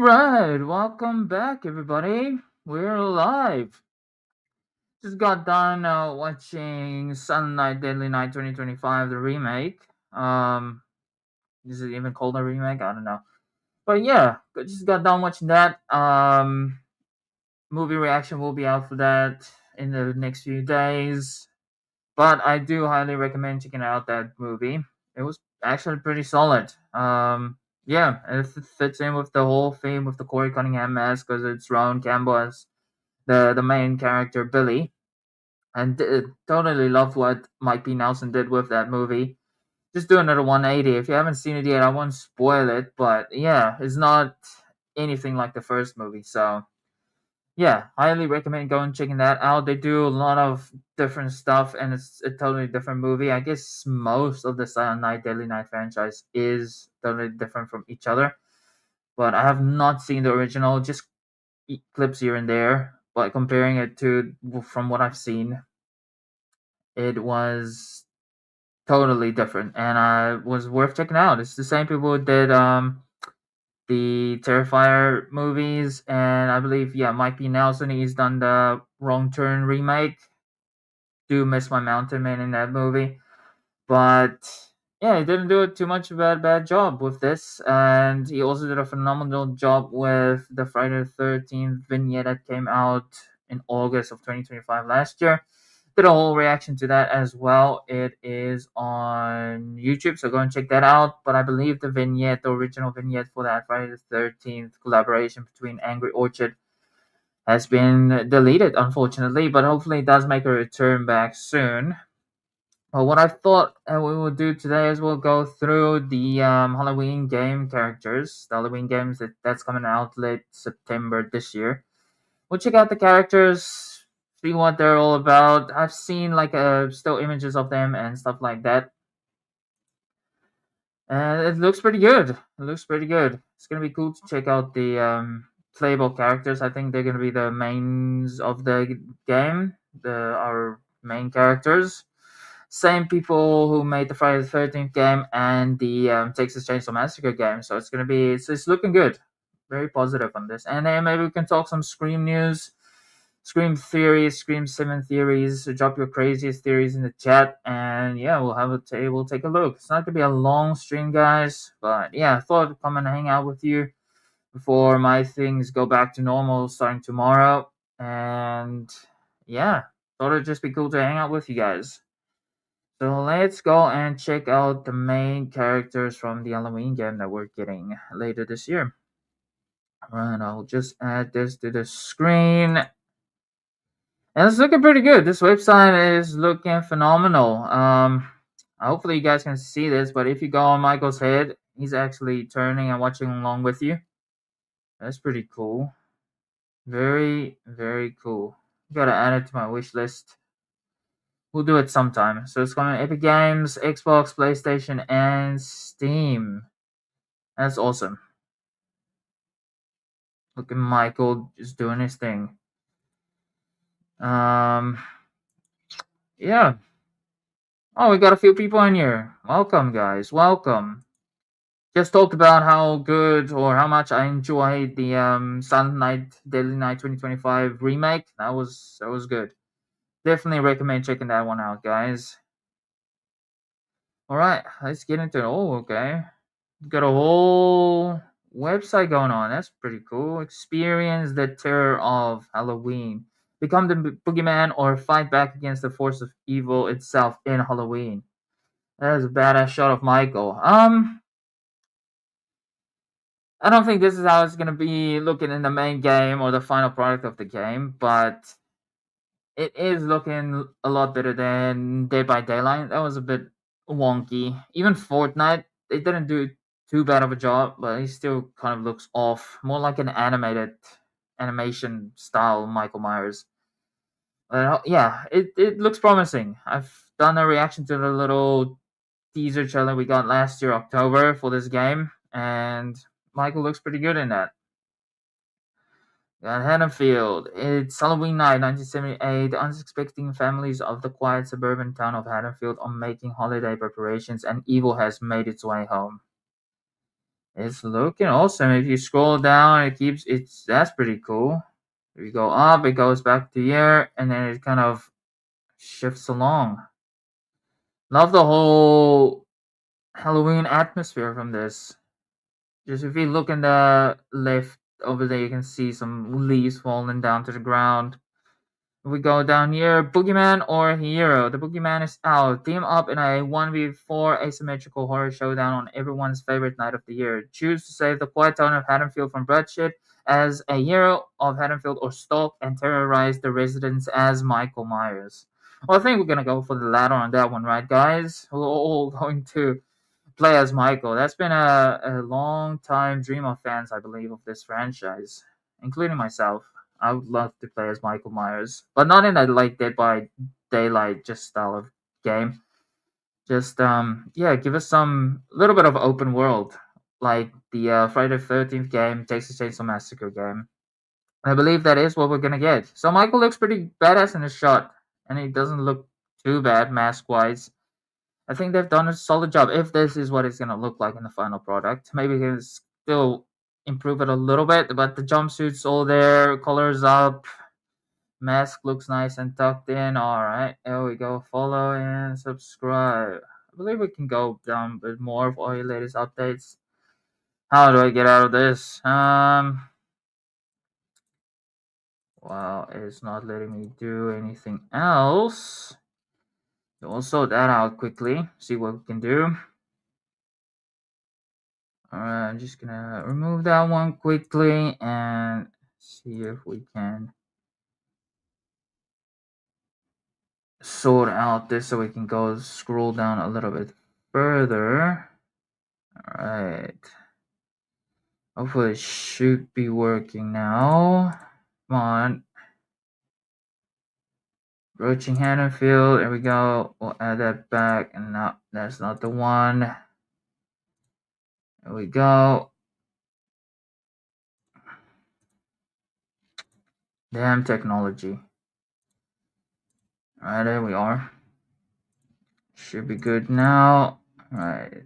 Right, welcome back, everybody. We're live. Just got done watching Silent Night, Deadly Night 2025, the remake. Um, is it even called a remake? I don't know. But yeah, just got done watching that. Movie reaction will be out for that in the next few days. But I do highly recommend checking out that movie. It was actually pretty solid. Yeah, it fits in with the whole theme with the Corey Cunningham mask because it's Rowan Campbell as the main character Billy, and totally loved what Mike P. Nelson did with that movie. Just do another 180. If you haven't seen it yet, I won't spoil it, but yeah, it's not anything like the first movie. So yeah, highly recommend going checking that out. They do a lot of different stuff, and it's a totally different movie. I guess most of the Silent Night, Deadly Night franchise is totally different from each other, but I have not seen the original. Just clips here and there, but comparing it to from what I've seen, it was totally different, and was worth checking out. It's the same people who did the Terrifier movies, and I believe Mike P. Nelson. He's done the Wrong Turn remake. Do miss my Mountain Man in that movie, but yeah, he didn't do too much of a bad job with this, and he also did a phenomenal job with the Friday the 13th vignette that came out in August of 2025 last year. Did a whole reaction to that as well. It is on YouTube, so go and check that out. But I believe the vignette, the original vignette for that Friday the 13th collaboration between Angry Orchard has been deleted, unfortunately, but hopefully it does make a return back soon. Well, what I thought we will do today is we'll go through the Halloween game characters, the Halloween games that's coming out late September this year. We'll check out the characters, see what they're all about. I've seen like still images of them and stuff like that, and it looks pretty good. It looks pretty good. It's gonna be cool to check out the playable characters. I think they're gonna be the mains of the game, our main characters. Same people who made the Friday the 13th game and the Texas Chainsaw Massacre game. So it's gonna be it's looking good. Very positive on this. And then maybe we can talk some Scream news, Scream theories, Scream 7 theories. So drop your craziest theories in the chat, and yeah, we'll have a table, take a look. It's not gonna be a long stream, guys, but yeah, I thought I'd come and hang out with you before my things go back to normal starting tomorrow. And yeah, thought it'd just be cool to hang out with you guys. So let's go and check out the main characters from the Halloween game that we're getting later this year. Alright, I'll just add this to the screen. And it's looking pretty good. This website is looking phenomenal. Hopefully you guys can see this, but if you go on Michael's head, he's actually turning and watching along with you. That's pretty cool. Very, very cool. Gotta add it to my wish list. We'll do it sometime. So it's coming on Epic Games, Xbox, PlayStation, and Steam. That's awesome. Look at Michael just doing his thing. Um, yeah. Oh, we got a few people in here. Welcome, guys. Welcome. Just talked about how good or how much I enjoyed the Silent Night, Deadly Night 2025 remake. That was good. Definitely recommend checking that one out, guys. All right, let's get into it. Oh, okay. Got a whole website going on. That's pretty cool. Experience the terror of Halloween. Become the boogeyman or fight back against the force of evil itself in Halloween. That is a badass shot of Michael. I don't think this is how it's gonna be looking in the main game or the final product of the game, but it is looking a lot better than Dead by Daylight. That was a bit wonky. Even Fortnite, they didn't do too bad of a job, but he still kind of looks off. More like an animated animation style Michael Myers. Yeah, it looks promising. I've done a reaction to the little teaser trailer we got last year, October, for this game, and Michael looks pretty good in that. Got Haddonfield. It's Halloween night, 1978. The unsuspecting families of the quiet suburban town of Haddonfield are making holiday preparations, and evil has made its way home. It's looking awesome. If you scroll down, it keeps it's that's pretty cool. If you go up, it goes back to here, and then it kind of shifts along. Love the whole Halloween atmosphere from this. Just if you look in the left over there, you can see some leaves falling down to the ground. We go down here, Boogeyman or Hero. The Boogeyman is out. Team up in a 1v4 asymmetrical horror showdown on everyone's favorite night of the year. Choose to save the quiet town of Haddonfield from bloodshed as a hero of Haddonfield or stalk and terrorize the residents as Michael Myers. Well, I think we're gonna go for the latter on that one, right, guys? We're all going to play as Michael. That's been a long time dream of fans, I believe, of this franchise, including myself. I would love to play as Michael Myers, but not in a like Dead by Daylight just style of game. Just yeah, give us some little bit of open world, like the Friday the 13th game, Texas Chainsaw Massacre game. I believe that is what we're gonna get. So Michael looks pretty badass in the shot, and he doesn't look too bad mask wise. I think they've done a solid job. If this is what it's gonna look like in the final product, maybe we can still improve it a little bit. But the jumpsuits all there, colors up, mask looks nice and tucked in. All right, there we go. Follow and subscribe. I believe we can go down a bit more for your latest updates. How do I get out of this? Well, it's not letting me do anything else. So we'll sort that out quickly. See what we can do. Alright, I'm just gonna remove that one quickly and see if we can sort out this so we can go scroll down a little bit further. Alright. Hopefully it should be working now. Come on. Broaching Haddonfield, there we go. We'll add that back and no, that's not the one. There we go. Damn technology. Alright, there we are. Should be good now. Alright.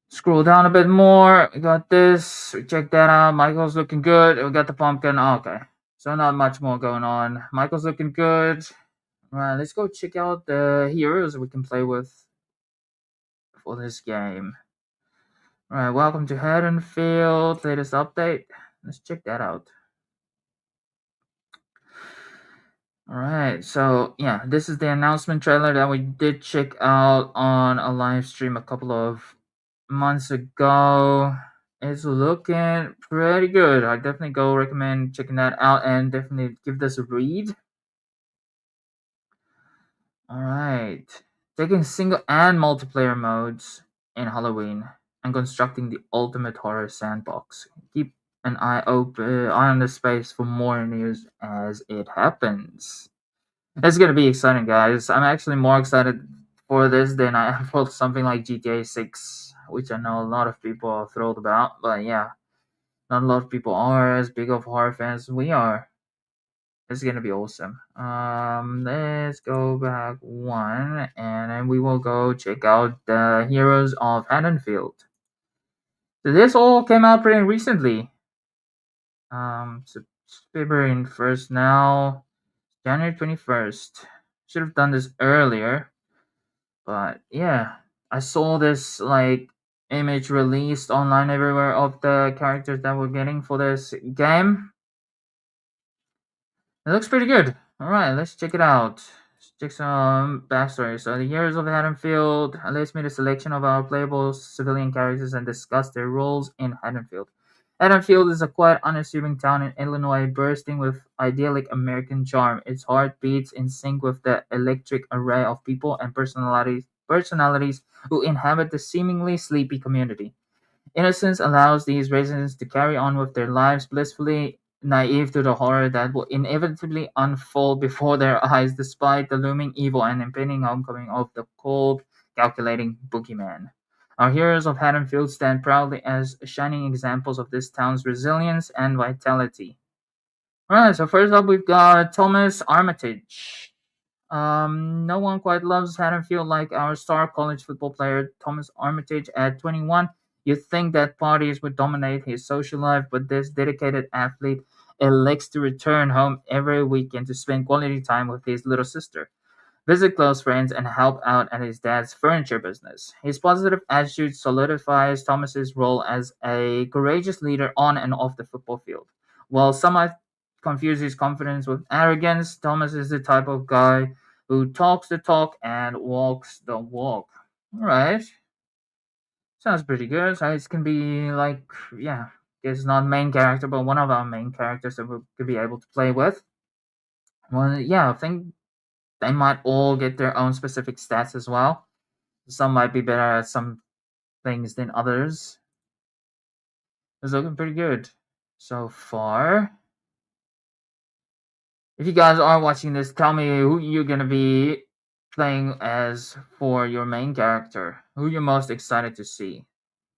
Scroll down a bit more. We got this. We check that out. Michael's looking good. We got the pumpkin. Oh, okay. So not much more going on. Michael's looking good. Alright, let's go check out the heroes we can play with for this game. Alright, welcome to Haddonfield. Latest update. Let's check that out. Alright, so yeah, this is the announcement trailer that we did check out on a live stream a couple of months ago. It's looking pretty good. I definitely go recommend checking that out and definitely give this a read. Alright. Taking single and multiplayer modes in Halloween and constructing the ultimate horror sandbox. Keep an eye on the space for more news as it happens. It's gonna be exciting, guys. I'm actually more excited for this than I am for something like GTA 6, which I know a lot of people are thrilled about. But yeah, not a lot of people are as big of horror fans as we are. It's gonna be awesome. Let's go back one, and then we will go check out the Heroes of Haddonfield. So this all came out pretty recently. So February 1st now, January 21st. Should have done this earlier, but yeah, I saw this like image released online everywhere of the characters that we're getting for this game. It looks pretty good. All right, let's check it out. Let's check some backstory. So, the Heroes of Haddonfield lets me the selection of our playable civilian characters and discuss their roles in Haddonfield. Haddonfield is a quiet, unassuming town in Illinois, bursting with idyllic American charm. Its heart beats in sync with the electric array of people and personalities who inhabit the seemingly sleepy community. Innocence allows these residents to carry on with their lives blissfully naive to the horror that will inevitably unfold before their eyes despite the looming evil and impending homecoming of the cold, calculating boogeyman. Our heroes of Haddonfield stand proudly as shining examples of this town's resilience and vitality. Alright, so first up we've got Thomas Armitage. No one quite loves Haddonfield like our star college football player Thomas Armitage at 21. You'd think that parties would dominate his social life, but this dedicated athlete elects to return home every weekend to spend quality time with his little sister, visit close friends, and help out at his dad's furniture business. His positive attitude solidifies Thomas's role as a courageous leader on and off the football field. While some might confuse his confidence with arrogance, Thomas is the type of guy who talks the talk and walks the walk. All right, sounds pretty good. So it can be like, yeah, it's not main character, but one of our main characters that we could be able to play with. Well, yeah, I think they might all get their own specific stats as well. Some might be better at some things than others. It's looking pretty good so far. If you guys are watching this, tell me who you're gonna be playing as for your main character. Who you're most excited to see.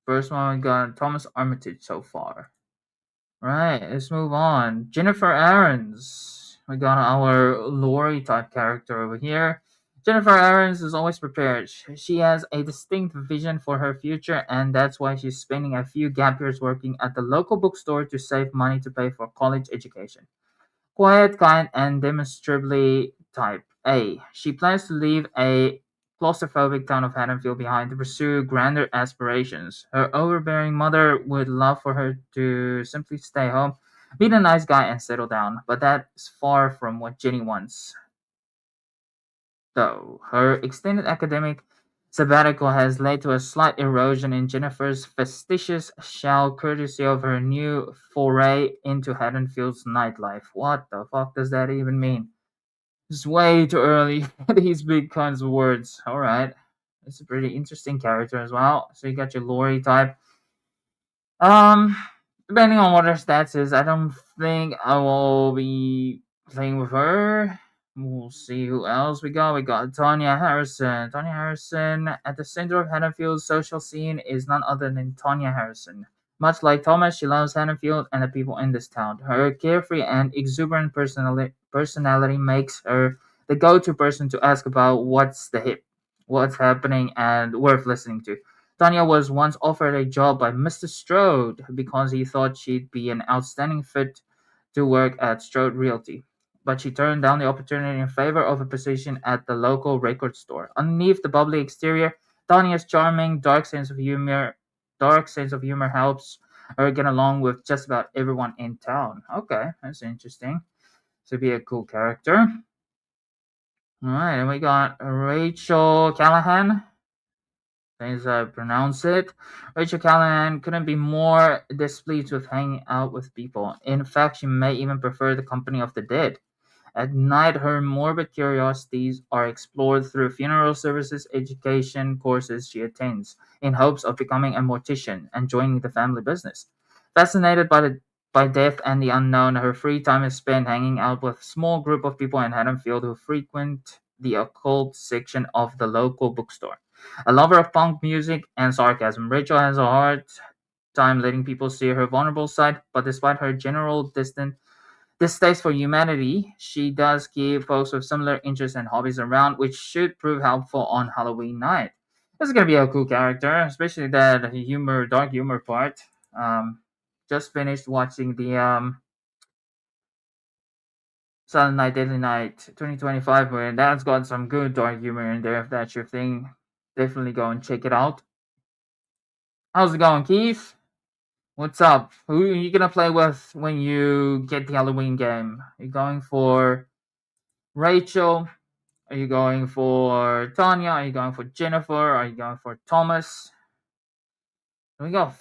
First one we got Thomas Armitage so far. Right, let's move on. Jennifer Aarons. We got our Lori type character over here. Jennifer Aarons is always prepared. She has a distinct vision for her future, and that's why she's spending a few gap years working at the local bookstore to save money to pay for college education. Quiet, kind, and demonstrably type A. She plans to leave a claustrophobic town of Haddonfield behind to pursue grander aspirations. Her overbearing mother would love for her to simply stay home, be the nice guy, and settle down, but that's far from what Jenny wants. Though her extended academic sabbatical has led to a slight erosion in Jennifer's fastidious shell courtesy of her new foray into Haddonfield's nightlife. What the fuck does that even mean? It's way too early for these big kinds of words. Alright. It's a pretty interesting character as well. So you got your Lori type. Um, Depending on what her stats is, I don't think I will be playing with her. We'll see who else we got. We got Tanya Harrison. Tanya Harrison at the center of Haddonfield's social scene is none other than Tanya Harrison. Much like Thomas, she loves Haddonfield and the people in this town. Her carefree and exuberant personality makes her the go-to person to ask about what's the hip, what's happening, and worth listening to. Tanya was once offered a job by Mr. Strode because he thought she'd be an outstanding fit to work at Strode Realty, but she turned down the opportunity in favor of a position at the local record store. Underneath the bubbly exterior, Tanya's charming, dark sense of humor helps her get along with just about everyone in town. Okay, that's interesting. To be a cool character. All right, and we got Rachel Callahan. As I pronounce it. Rachel Callahan couldn't be more displeased with hanging out with people. In fact, she may even prefer the company of the dead. At night, her morbid curiosities are explored through funeral services, education courses she attends, in hopes of becoming a mortician and joining the family business. Fascinated by death and the unknown, her free time is spent hanging out with a small group of people in Haddonfield who frequent the occult section of the local bookstore. A lover of punk music and sarcasm, Rachel has a hard time letting people see her vulnerable side, but despite her general distaste for humanity, she does keep folks with similar interests and hobbies around, which should prove helpful on Halloween night. This is gonna be a cool character, especially that dark humor part. Um, just finished watching the Silent Night, Deadly Night 2025, where that's got some good dark humor in there. If that's your thing, definitely go and check it out. How's it going, Keith? What's up? Who are you gonna play with when you get the Halloween game? Are you going for Rachel? Are you going for Tanya? Are you going for Jennifer? Are you going for Thomas? We got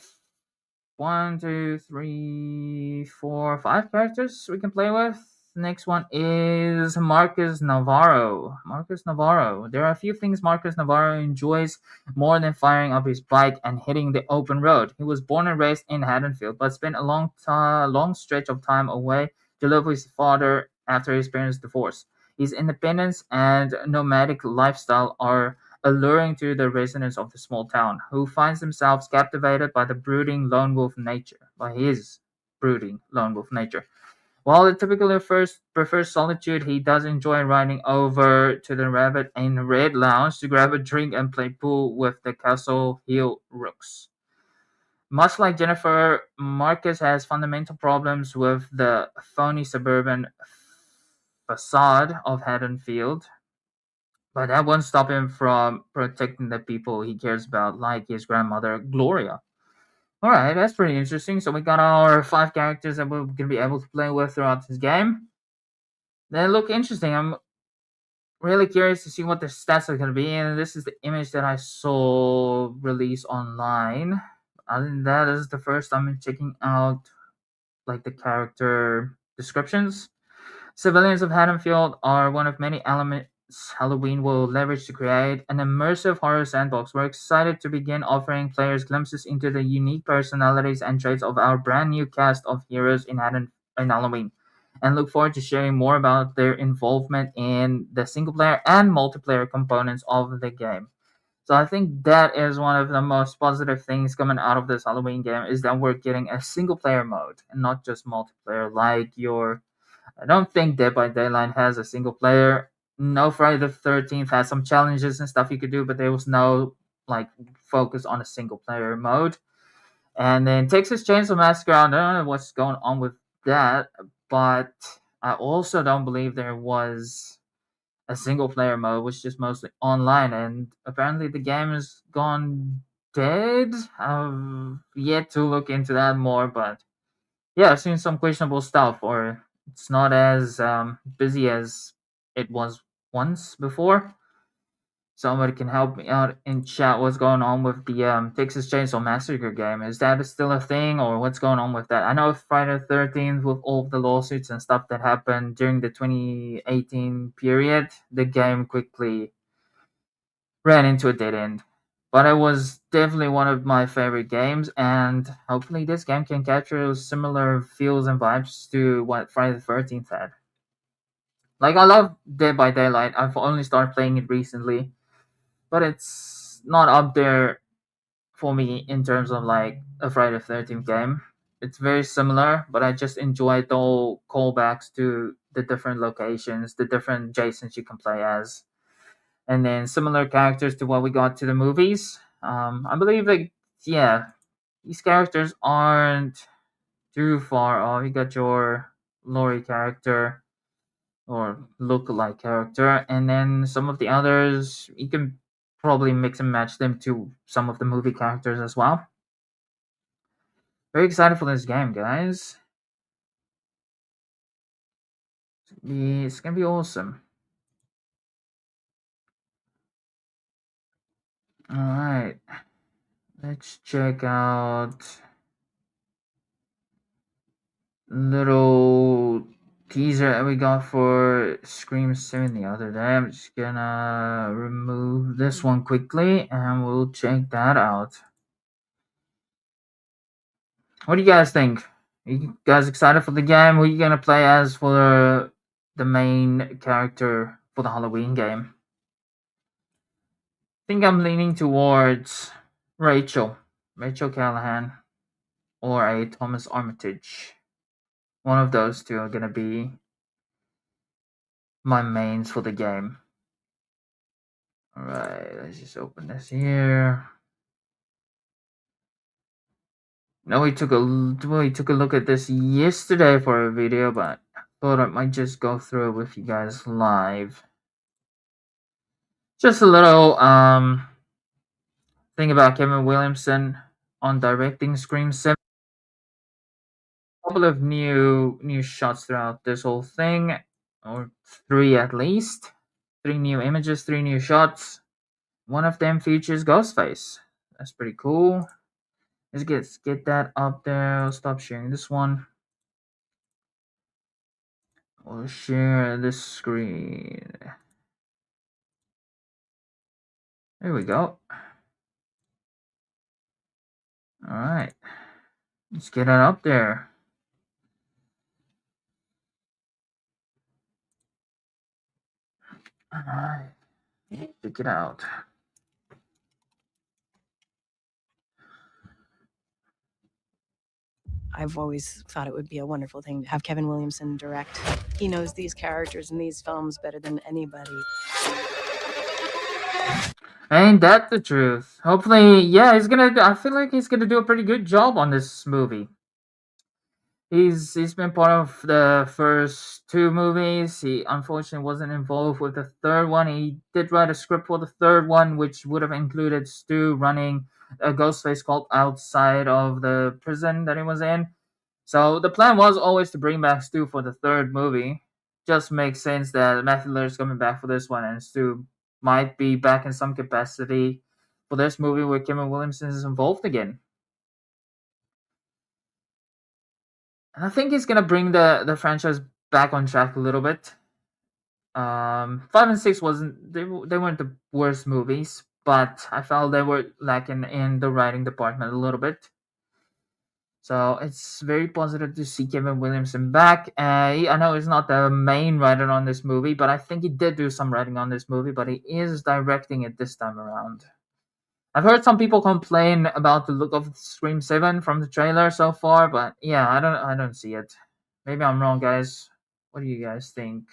one, two, three, four, five characters we can play with. Next one is Marcus Navarro. Marcus Navarro. There are a few things Marcus Navarro enjoys more than firing up his bike and hitting the open road. He was born and raised in Haddonfield, but spent a long stretch of time away to live with his father after his parents' divorce. His independence and nomadic lifestyle are alluring to the residents of the small town, who finds themselves captivated by his brooding lone wolf nature. While he typically prefers solitude, he does enjoy riding over to the Rabbit and Red Lounge to grab a drink and play pool with the Castle Hill Rooks. Much like Jennifer, Marcus has fundamental problems with the phony suburban facade of Haddonfield, but that won't stop him from protecting the people he cares about, like his grandmother, Gloria. All right, that's pretty interesting. So we got our 5 characters that we're gonna be able to play with throughout this game. They look interesting. I'm really curious to see what their stats are gonna be, and this is the image that I saw released online. Other than that, this is the first time I'm checking out like the character descriptions. Civilians of Haddonfield are one of many elements Halloween will leverage to create an immersive horror sandbox. We're excited to begin offering players glimpses into the unique personalities and traits of our brand new cast of heroes in Halloween, and look forward to sharing more about their involvement in the single player and multiplayer components of the game. So I think that is one of the most positive things coming out of this Halloween game is that we're getting a single player mode and not just multiplayer like your I don't think Dead by Daylight has a single player. No, Friday the 13th has some challenges and stuff you could do, but there was no like focus on a single player mode. And then Texas Chainsaw Massacre, I don't know what's going on with that, but I also don't believe there was a single player mode, which is mostly online. And apparently the game has gone dead. I've yet to look into that more, but yeah, I've seen some questionable stuff, or it's not as busy as it was once before. Somebody can help me out in chat. What's going on with the Texas Chainsaw Massacre game? Is that still a thing, or what's going on with that? I know Friday the 13th, with all of the lawsuits and stuff that happened during the 2018 period, the game quickly ran into a dead end. But it was definitely one of my favorite games, and hopefully this game can capture those similar feels and vibes to what Friday the 13th had. Like, I love Dead by Daylight. I've only started playing it recently, but it's not up there for me in terms of like a Friday the 13th game. It's very similar, but I just enjoyed the whole callbacks to the different locations, the different Jasons you can play as, and then similar characters to what we got to the movies. I believe like yeah, these characters aren't too far off. You got your Laurie character or look-alike character, and then some of the others you can probably mix and match them to some of the movie characters as well. Very excited for this game, guys. It's gonna be awesome. All right, let's check out little teaser that we got for Scream 7 the other day. I'm just gonna remove this one quickly and we'll check that out. What do you guys think? Are you guys excited for the game? Who are you gonna play as for the main character for the Halloween game? I think I'm leaning towards Rachel. Rachel Callahan or a Thomas Armitage. One of those two are gonna be my mains for the game. Alright, let's just open this here. No, we took a look at this yesterday for a video, but I thought I might just go through it with you guys live. Just a little thing about Kevin Williamson on directing Scream 7. A couple of new shots throughout this whole thing, or 3 at least. 3 new images, 3 new shots. One of them features Ghostface. That's pretty cool. Let's get that up there. I'll stop sharing this one. We'll share this screen. There we go. Alright. Let's get it up there. Alright. Check it out. I've always thought it would be a wonderful thing to have Kevin Williamson direct. He knows these characters and these films better than anybody. Ain't that the truth? Hopefully, yeah, he's gonna. I feel like he's gonna do a pretty good job on this movie. He's been part of the first two movies. He unfortunately wasn't involved with the third one. He did write a script for the third one, which would have included Stu running a Ghostface cult outside of the prison that he was in. So the plan was always to bring back Stu for the third movie. Just makes sense that Matthew Lillard's coming back for this one, and Stu might be back in some capacity for this movie where Kevin Williamson is involved again. And I think he's gonna bring the franchise back on track a little bit. 5 and 6 wasn't they weren't the worst movies, but I felt they were lacking in the writing department a little bit. So it's very positive to see Kevin Williamson back. I know he's not the main writer on this movie, but I think he did do some writing on this movie. But he is directing it this time around. I've heard some people complain about the look of Scream 7 from the trailer so far, but yeah, I don't see it. Maybe I'm wrong, guys. What do you guys think?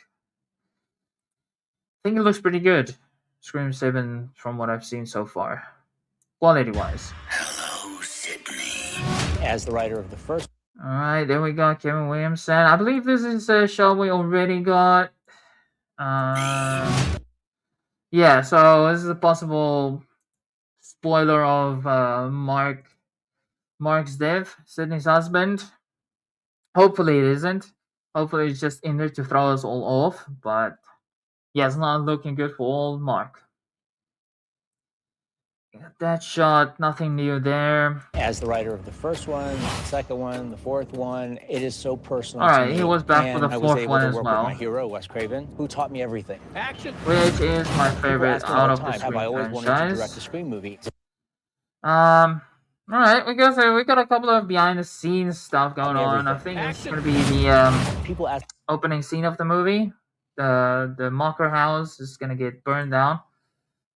I think it looks pretty good. Scream 7 from what I've seen so far. Quality wise. Hello, Sydney. As the writer of the first. Alright, there we go, Kevin Williamson. I believe this is a show we already got. Yeah, so this is a possible spoiler of Mark's death, Sydney's husband. Hopefully it isn't. Hopefully it's just in there to throw us all off. But yeah, it's not looking good for old Mark. Got that shot, nothing new there. As the writer of the first one, the second one, the fourth one, it is so personal. All right, to me. he was back for And the I was fourth able one to as work well. with my hero, Wes Craven, who taught me everything. Action. Which is my People favorite ask me all out the of the time, have I Scream always wanted to direct a franchise. Scream movie? All right, we got a couple of behind the scenes stuff going on. I think it's gonna be the People ask. opening scene of the movie. The Mocker house is gonna get burned down.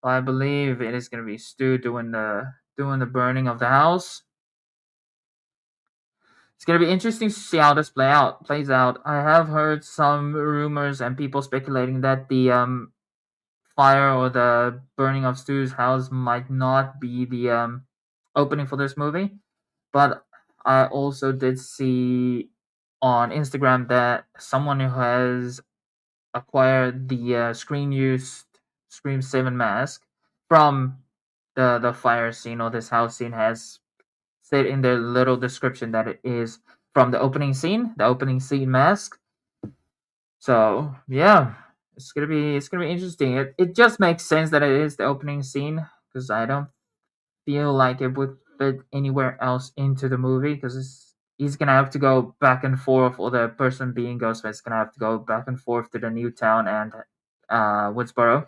I believe it is gonna be Stu doing the burning of the house. It's gonna be interesting to see how this plays out. I have heard some rumors and people speculating that the fire or the burning of Stu's house might not be the opening for this movie. But I also did see on Instagram that someone who has acquired the screen used Scream 7 mask from the fire scene or this house scene has said in their little description that it is from the opening scene mask. So yeah, it's gonna be interesting. It just makes sense that it is the opening scene because I don't feel like it would fit anywhere else into the movie because he's gonna have to go back and forth, or the person being Ghostface is gonna have to go back and forth to the new town and Woodsboro.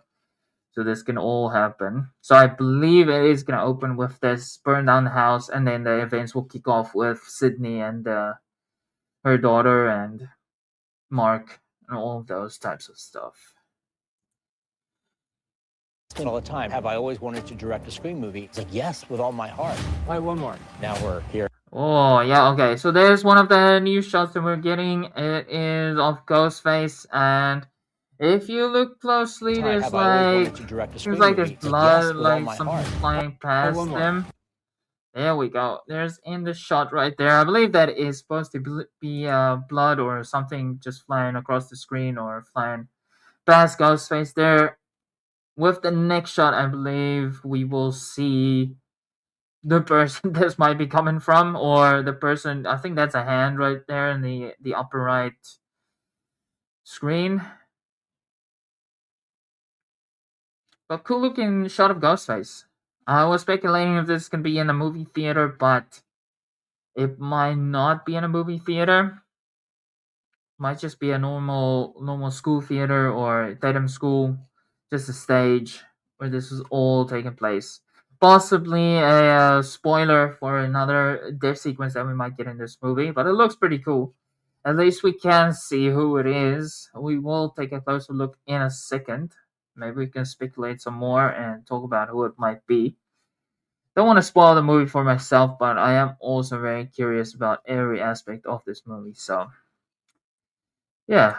So this can all happen. So I believe it is gonna open with this burn down the house, and then the events will kick off with Sydney and her daughter and Mark and all of those types of stuff. All the time, have I always wanted to direct a Scream movie? It's like, yes, with all my heart. All right, one more. Now we're here. Oh yeah, okay. So there's one of the new shots that we're getting. It is of Ghostface, and if you look closely, there's Have I always like wanted to direct a seems Scream like there's movie? It's like, yes, blood, with all like my something heart. flying past one more. them. There we go. There's in the shot right there. I believe that is supposed to be blood or something just flying across the screen or flying past Ghostface there. With the next shot, I believe we will see the person this might be coming from, or the person. I think that's a hand right there in the upper right screen. But cool looking shot of Ghostface. I was speculating if this can be in a movie theater, but it might not be in a movie theater. Might just be a normal school theater or Tatum school, just a stage where this is all taking place. Possibly a spoiler for another death sequence that we might get in this movie, but it looks pretty cool. At least we can see who it is. We will take a closer look in a second. Maybe we can speculate some more and talk about who it might be. Don't want to spoil the movie for myself, but I am also very curious about every aspect of this movie. So, yeah,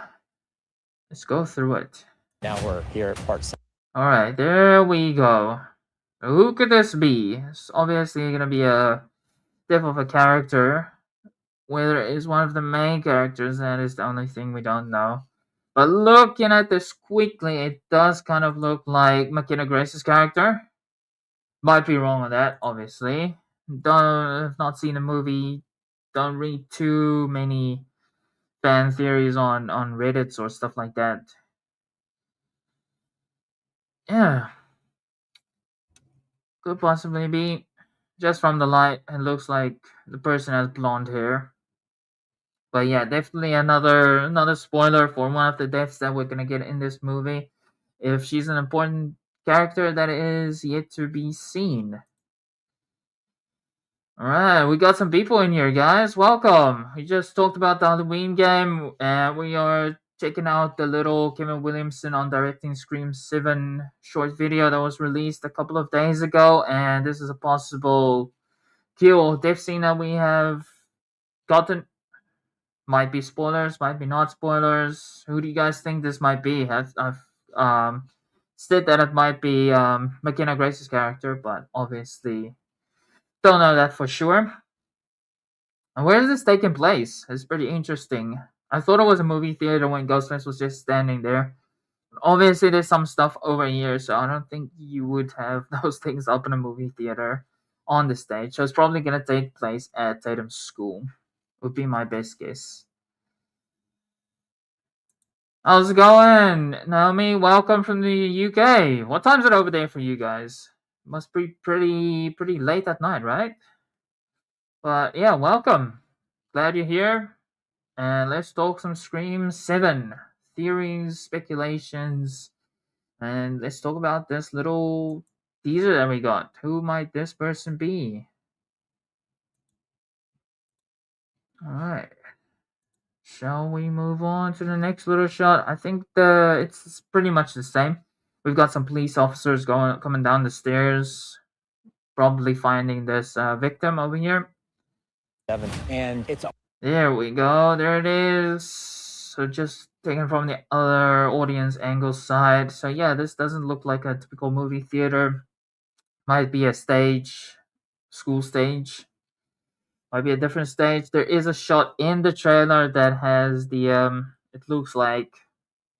let's go through it. Now we're here at part 7. All right, there we go. Who could this be? It's obviously gonna be a diff of a character. Whether it is one of the main characters, that is the only thing we don't know. But looking at this quickly, it does kind of look like McKenna Grace's character. Might be wrong on that, obviously. Don't have not seen the movie. Don't read too many fan theories on Reddit or stuff like that. Yeah, could possibly be. Just from the light, it looks like the person has blonde hair. But yeah, definitely another spoiler for one of the deaths that we're gonna get in this movie. If she's an important character that is yet to be seen. Alright, we got some people in here, guys. Welcome. We just talked about the Halloween game, and we are checking out the little Kevin Williamson on directing Scream 7 short video that was released a couple of days ago, and this is a possible kill death scene that we have gotten. Might be spoilers, might be not spoilers. Who do you guys think this might be? I've said that it might be McKenna Grace's character, but obviously don't know that for sure. And where is this taking place? It's pretty interesting. I thought it was a movie theater when Ghostface was just standing there. Obviously, there's some stuff over here, so I don't think you would have those things up in a movie theater on the stage. So it's probably gonna take place at Tatum's school. Would be my best guess. How's it going, Naomi? Welcome from the UK. What time is it over there for you guys? Must be pretty late at night, right? But yeah, welcome. Glad you're here. And let's talk some Scream 7 theories, speculations, and let's talk about this little teaser that we got. Who might this person be? Alright. Shall we move on to the next little shot? I think it's pretty much the same. We've got some police officers coming down the stairs, probably finding this victim over here. And it's There we go. There it is. So just taken from the other audience angle side. So yeah, this doesn't look like a typical movie theater. Might be a stage, school stage. Might be a different stage. There is a shot in the trailer that has the it looks like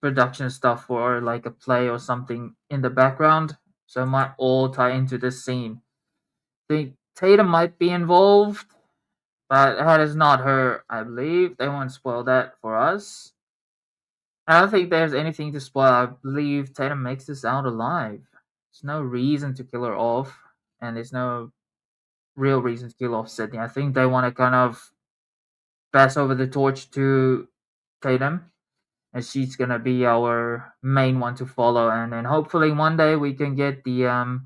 production stuff for like a play or something in the background. So it might all tie into this scene. I think Tatum might be involved, but that is not her, I believe. They won't spoil that for us. I don't think there's anything to spoil. I believe Tatum makes this out alive. There's no reason to kill her off, and there's no real reason to kill off Sydney. I think they want to kind of pass over the torch to Tatum, and she's gonna be our main one to follow. And then hopefully one day we can get the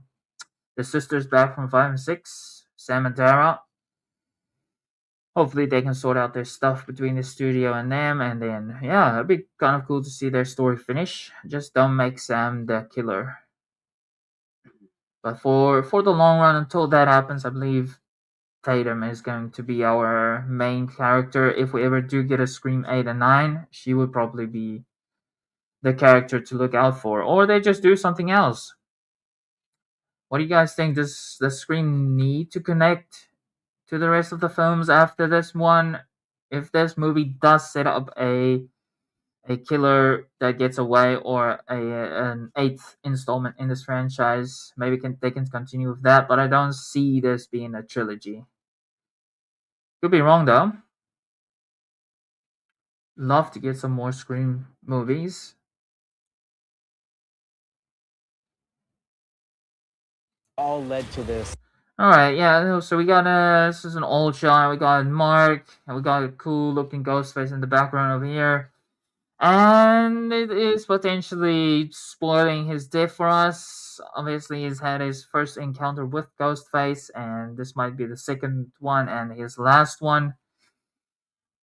sisters back from 5 and 6, Sam and Tara. Hopefully they can sort out their stuff between the studio and them, and then yeah, it'd be kind of cool to see their story finish. Just don't make Sam the killer. But for the long run, until that happens, I believe Tatum is going to be our main character. If we ever do get a Scream 8 and 9, she would probably be the character to look out for, or they just do something else. What do you guys think? Does the Scream need to connect to the rest of the films after this one? If this movie does set up a killer that gets away, or an eighth installment in this franchise, maybe they can continue with that. But I don't see this being a trilogy. Could be wrong though. Love to get some more Scream movies. all led to this. All right, yeah. So we got this is an old shot. We got Mark, and we got a cool looking Ghostface in the background over here, and it is potentially spoiling his death for us. Obviously, he's had his first encounter with Ghostface, and this might be the second one and his last one.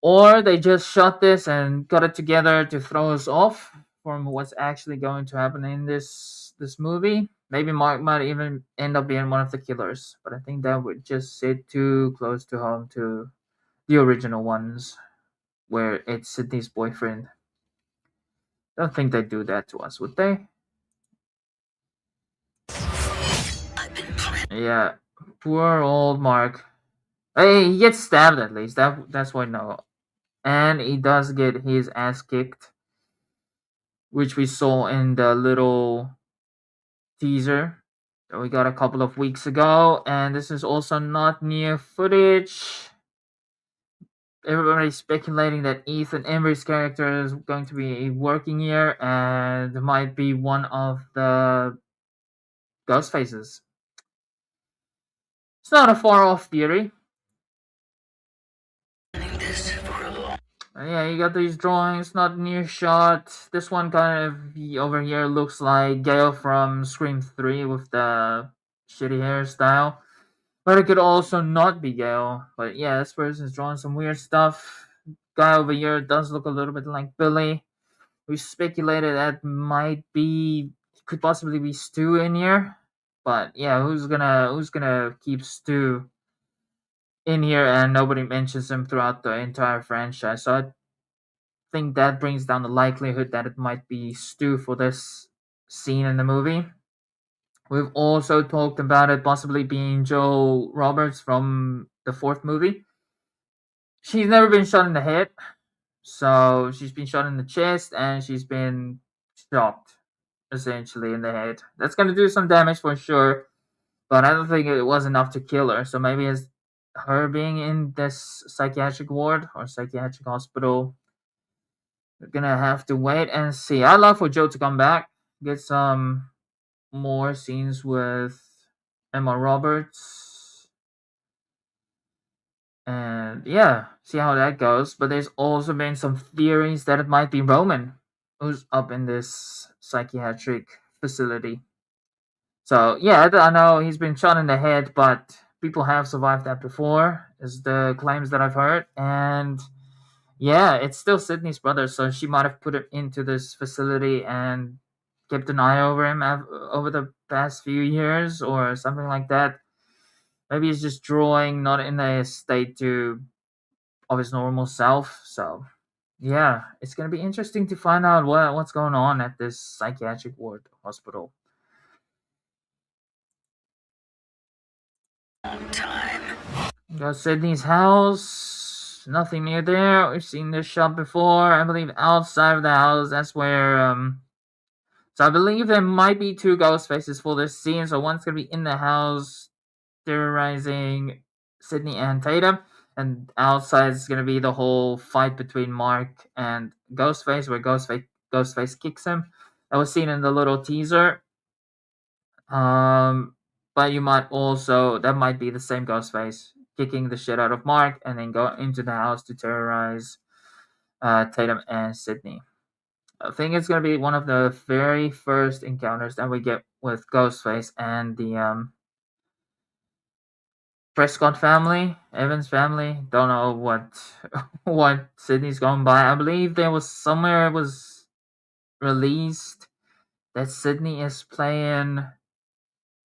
Or they just shot this and got it together to throw us off from what's actually going to happen in this movie. Maybe Mark might even end up being one of the killers, but I think that would just sit too close to home to the original ones, where it's Sydney's boyfriend. Don't think they'd do that to us, would they? Yeah, poor old Mark. Hey, he gets stabbed at least. That's what I know. And he does get his ass kicked, which we saw in the little teaser that we got a couple of weeks ago. And this is also not new footage. Everybody's speculating that Ethan Embry's character is going to be working here and might be one of the ghost faces. It's not a far off theory. Yeah, you got these drawings, not near shot. This one kind of over here looks like Gale from Scream 3 with the shitty hairstyle. But it could also not be Gale. But yeah, this person's drawing some weird stuff. Guy over here does look a little bit like Billy. We speculated that might be, could possibly be Stu in here. But yeah, who's gonna keep Stu in here and nobody mentions him throughout the entire franchise? So I think that brings down the likelihood that it might be Stu for this scene in the movie. We've also talked about it possibly being Joe Roberts from the fourth movie. She's never been shot in the head, so she's been shot in the chest and she's been shot essentially in the head. That's gonna do some damage for sure, but I don't think it was enough to kill her. So maybe it's her being in this psychiatric ward or psychiatric hospital. We're gonna have to wait and see. I'd love for Joe to come back, get some more scenes with Emma Roberts, and yeah, see how that goes. But there's also been some theories that it might be Roman who's up in this psychiatric facility. So yeah, I know he's been shot in the head, but people have survived that before, is the claims that I've heard. And yeah, it's still Sydney's brother, so she might have put him into this facility and kept an eye over him over the past few years or something like that. Maybe he's just drawing not in a state of his normal self. So yeah, it's gonna be interesting to find out what's going on at this psychiatric ward hospital. Got Sydney's house. Nothing near there. We've seen this shop before. I believe outside of the house, that's where so I believe there might be two ghost faces for this scene. So one's gonna be in the house terrorizing Sydney and Tatum, and outside is gonna be the whole fight between Mark and Ghostface, where Ghostface kicks him. That was seen in the little teaser. But you might also, that might be the same Ghostface kicking the shit out of Mark and then go into the house to terrorize Tatum and Sydney. I think it's gonna be one of the very first encounters that we get with Ghostface and the Prescott family, Evans family. Don't know what what Sydney's going by. I believe there was somewhere it was released that Sydney is playing.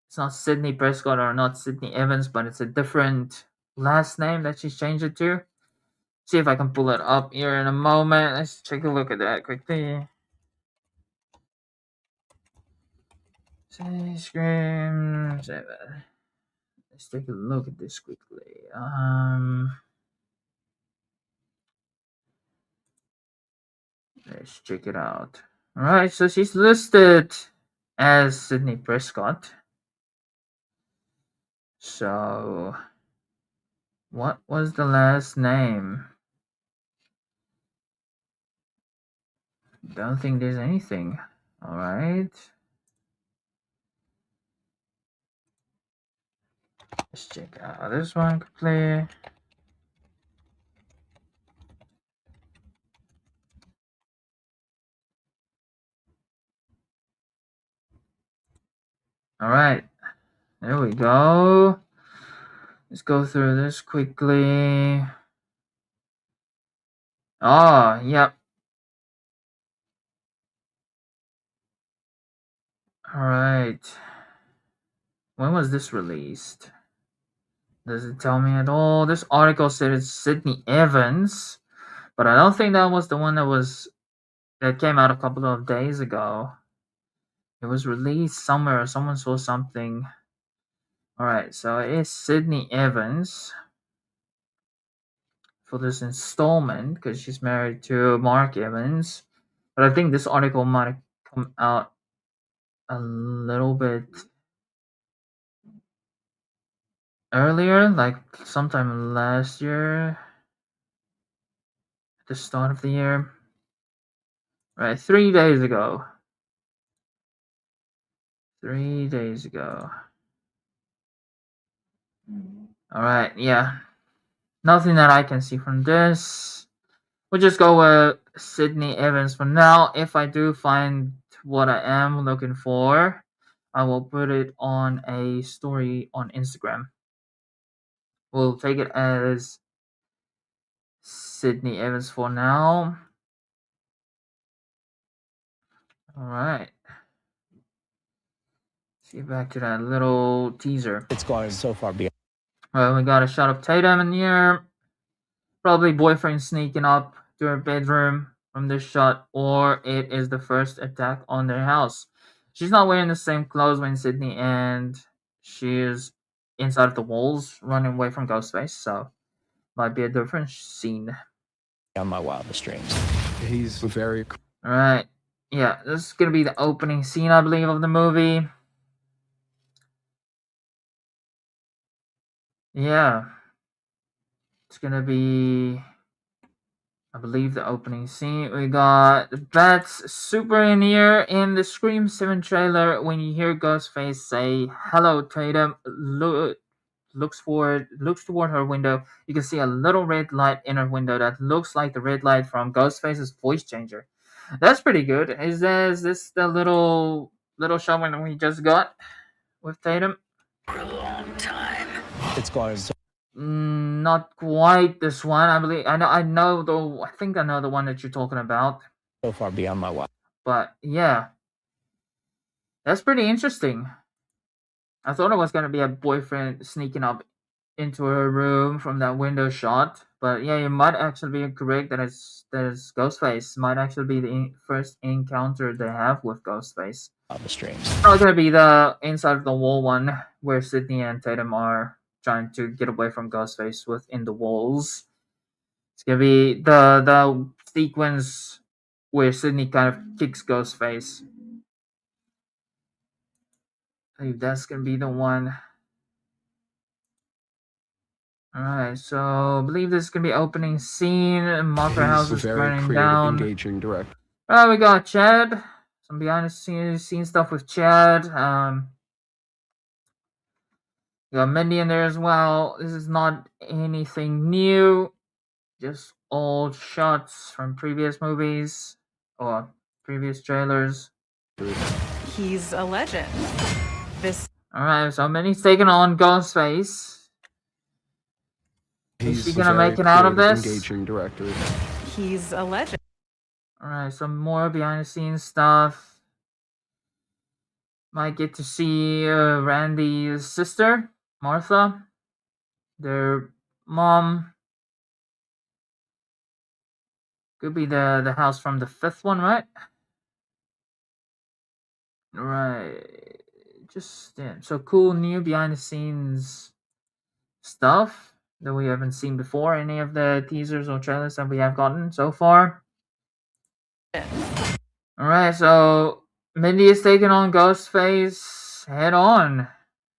It's not Sydney Prescott or not Sydney Evans, but it's a different last name that she's changed it to. See if I can pull it up here in a moment. Let's take a look at that quickly. Scream 7. Let's take a look at this quickly. Let's check it out. Alright, so she's listed as Sydney Prescott. So, what was the last name? Don't think there's anything. Alright. Let's check out this one quickly. Alright, there we go. Let's go through this quickly. Oh, yep. Alright. When was this released? Does it tell me at all? This article said it's Sydney Evans, but I don't think that was the one that came out a couple of days ago. It was released somewhere. Someone saw something All right, so it is Sydney Evans for this installment because she's married to Mark Evans. But I think this article might have come out a little bit earlier, like sometime last year, at the start of the year. Right, 3 days ago. 3 days ago. All right, yeah. Nothing that I can see from this. We'll just go with Sydney Evans for now. If I do find what I am looking for, I will put it on a story on Instagram. We'll take it as Sydney Evans for now. All right. Let's get back to that little teaser. It's gone so far beyond. Well, we got a shot of Tatum in here. Probably boyfriend sneaking up to her bedroom from this shot, or it is the first attack on their house. She's not wearing the same clothes when Sydney, and she is inside of the walls running away from Ghostface, so might be a different scene. On my wildest dreams. He's very. Alright. Yeah, this is gonna be the opening scene, I believe, of the movie. Yeah. It's gonna be, I believe, the opening scene. We got That's super in here in the Scream 7 trailer. When you hear Ghostface say, "Hello, Tatum," looks toward her window. You can see a little red light in her window that looks like the red light from Ghostface's voice changer. That's pretty good. Is this the little shot when we just got with Tatum? For a long time. It's gone so Not quite this one. I believe I know the. I think I know the one that you're talking about. far beyond my wild. But yeah, that's pretty interesting. I thought it was gonna be a boyfriend sneaking up into her room from that window shot. But yeah, you might actually be correct that it's Ghostface. Might actually be the first encounter they have with Ghostface. Wildest dreams. It's not gonna be the inside of the wall one where Sydney and Tatum are trying to get away from Ghostface within the walls. It's gonna be the sequence where Sydney kind of kicks Ghostface. I believe that's gonna be the one. Alright, so I believe this is gonna be opening scene. Marker House is very burning creative, down. engaging director. We got Chad. Some behind the scene stuff with Chad. We got Mindy in there as well. This is not anything new. Just old shots from previous movies or previous trailers. He's a legend. This Alright, so Minnie's taking on Ghostface. Is she gonna make it out of this? Engaging director. he's a legend. Alright, some more behind the scenes stuff. Might get to see Randy's sister, Martha. Their mom. Could be the house from the fifth one, right? Right. Just yeah. So cool new behind the scenes stuff that we haven't seen before. Any of the teasers or trailers that we have gotten so far. Alright, so Mindy is taking on Ghostface head on.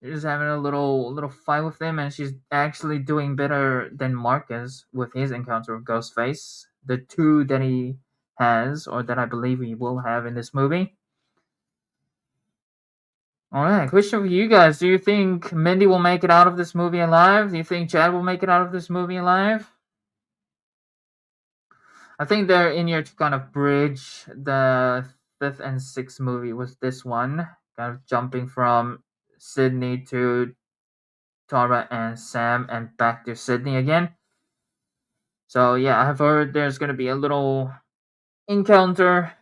She's having a little fight with him, and she's actually doing better than Mark is with his encounter with Ghostface. The two that he has, or that I believe he will have in this movie. Alright, question for you guys. Do you think Mindy will make it out of this movie alive? Do you think Chad will make it out of this movie alive? I think they're in here to kind of bridge the fifth and sixth movie with this one. Kind of jumping from Sydney to Tara and Sam and back to Sydney again. So yeah, I've heard there's gonna be a little encounter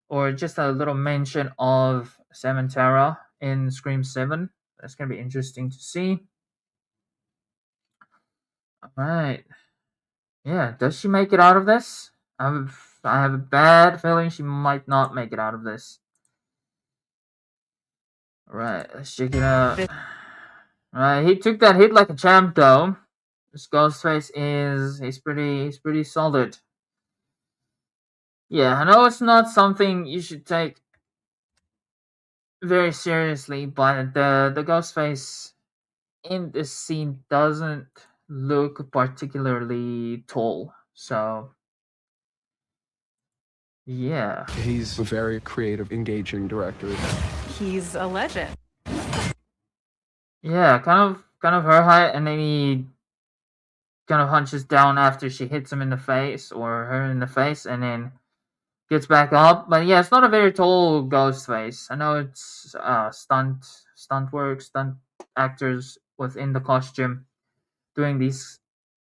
or just a little mention of Sam and Tara in Scream 7. That's gonna be interesting to see. Alright. Yeah, does she make it out of this? I have a bad feeling she might not make it out of this. Alright, let's check it out. He took that hit like a champ, though. This Ghostface is he's pretty solid. Yeah, I know it's not something you should take very seriously, but the Ghostface in this scene doesn't look particularly tall. So yeah, He's a very creative, engaging director. He's a legend. yeah, kind of her height, and then he kind of hunches down after she hits him in the face or her in the face, and then gets back up. But yeah, it's not a very tall ghost face. I know it's stunt work, stunt actors within the costume doing these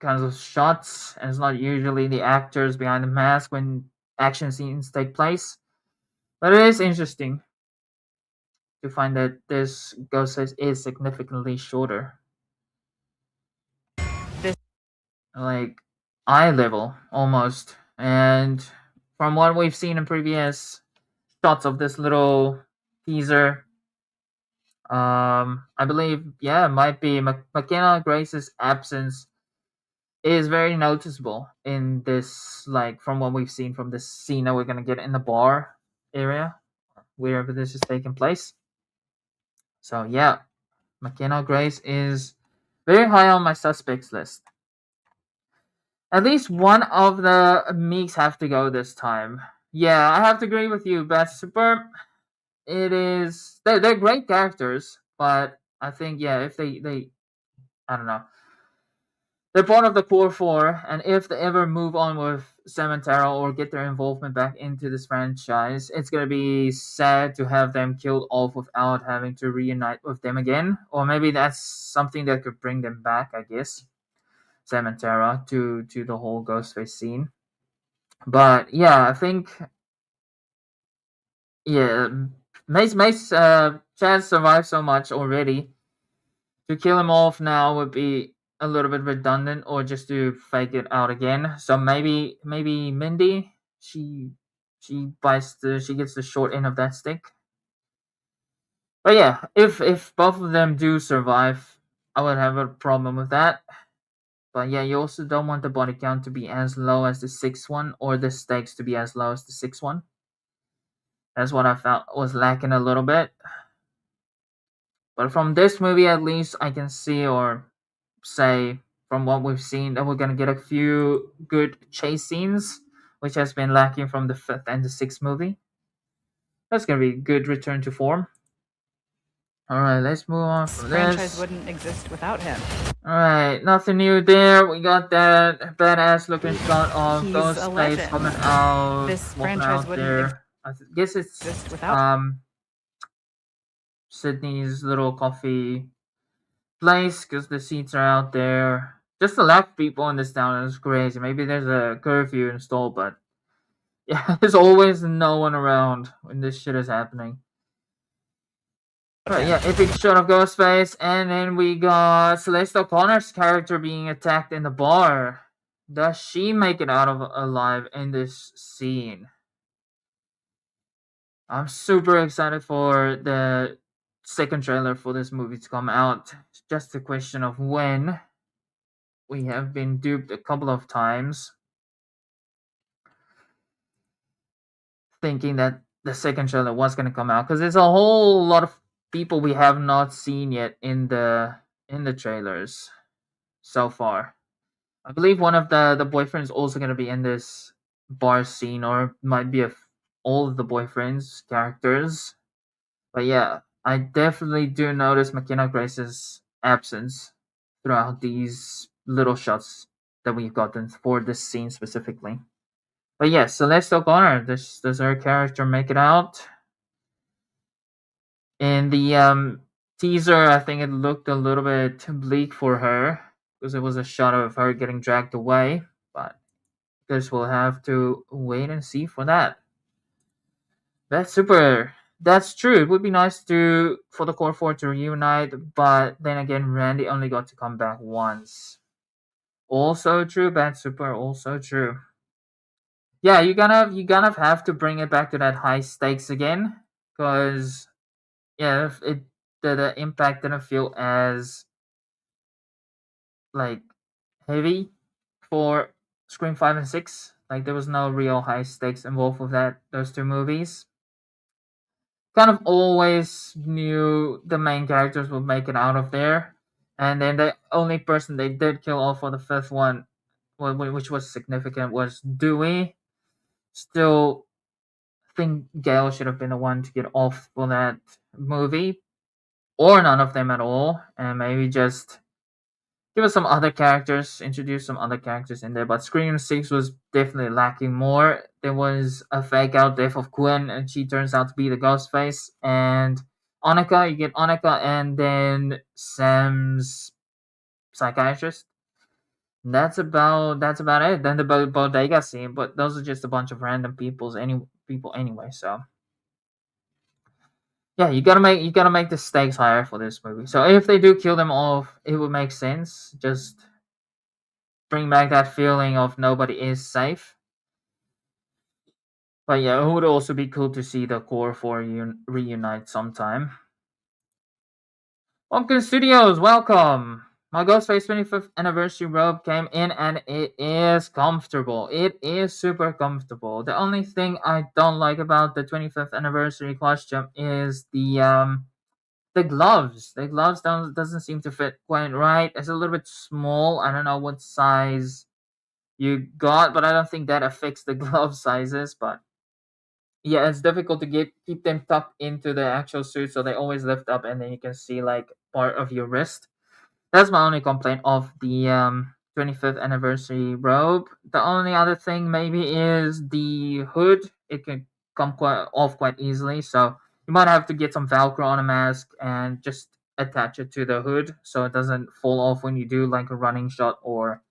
kinds of shots, and it's not usually the actors behind the mask when action scenes take place. But it is interesting to find that this ghost face is significantly shorter. This- Like eye level almost. And from what we've seen in previous shots of this little teaser, I believe, yeah, it might be McKenna Grace's absence is very noticeable in this, like from what we've seen from this scene that we're gonna get in the bar area, wherever this is taking place. So yeah, McKenna Grace is very high on my suspects list. At least one of the Meeks have to go this time. Yeah, I have to agree with you, Beth Super. It is they're great characters, but I think yeah, if they I don't know. They're part of the core four, and if they ever move on with Samantara or get their involvement back into this franchise, it's gonna be sad to have them killed off without having to reunite with them again. Or maybe that's something that could bring them back, I guess. Samantara to the whole Ghostface scene. But yeah, I think yeah, Mace Chad survived so much already. To kill him off now would be a little bit redundant, or just to fake it out again. So maybe Mindy, she gets the short end of that stick. But yeah, if both of them do survive, I would have a problem with that. But yeah, you also don't want the body count to be as low as the sixth one, or the stakes to be as low as the sixth one. That's what I felt was lacking a little bit. But from this movie, at least, I can see or say from what we've seen that we're gonna get a few good chase scenes, which has been lacking from the fifth and the sixth movie. That's gonna be a good return to form. All right, let's move on This from franchise this. wouldn't exist without him. All right, nothing new there. We got that badass looking shot of He's a Ghostface legend. coming out, This walking franchise out wouldn't there. Guess it's exist without Sydney's little coffee place because the seats are out there. Just the lack of people in this town is crazy. Maybe there's a curfew installed, but yeah, there's always no one around when this shit is happening. Right, yeah, epic shot of Ghostface, and then we got Celeste O'Connor's character being attacked in the bar. Does she make it out of alive in this scene? I'm super excited for the second trailer for this movie to come out. It's just a question of when. We have been duped a couple of times, thinking that the second trailer was going to come out because there's a whole lot of people we have not seen yet in the trailers so far. I believe one of the boyfriends also going to be in this bar scene, or might be all of the boyfriends characters. But yeah, I definitely do notice McKenna Grace's absence throughout these little shots that we've gotten for this scene specifically. But yeah, Celeste O'Connor, does her character make it out? In the teaser, I think it looked a little bit bleak for her because it was a shot of her getting dragged away. But I guess we'll have to wait and see for that. That's super. That's true. It would be nice to for the core four to reunite, but then again, Randy only got to come back once. Also true. Bad super. Also true. Yeah, you gonna have to bring it back to that high stakes again, because yeah, if it the impact didn't feel as like heavy for Scream 5 and 6. Like there was no real high stakes involved with those two movies. Kind of always knew the main characters would make it out of there. And then the only person they did kill off for the fifth one, which was significant, was Dewey. Still think Gale should have been the one to get off for that movie, or none of them at all, and maybe just give us some other characters, introduce some other characters in there. But Scream 6 was definitely lacking more. There was a fake out death of Gwen, and she turns out to be the Ghostface. And Annika, you get Annika, and then Sam's psychiatrist. That's about it. Then the bodega scene, but those are just a bunch of random people anyway. So yeah, you gotta make the stakes higher for this movie. So if they do kill them off, it would make sense. Just bring back that feeling of nobody is safe. But yeah, it would also be cool to see the core four reunite sometime. Pumpkin Studios, welcome! My Ghostface 25th anniversary robe came in and it is comfortable. It is super comfortable. The only thing I don't like about the 25th anniversary costume is the gloves. The gloves doesn't seem to fit quite right. It's a little bit small. I don't know what size you got, but I don't think that affects the glove sizes. But yeah, it's difficult to keep them tucked into the actual suit, so they always lift up, and then you can see like part of your wrist. That's my only complaint of the 25th anniversary robe. The only other thing maybe is the hood. It can come quite easily, so you might have to get some Velcro on a mask and just attach it to the hood so it doesn't fall off when you do like a running shot, or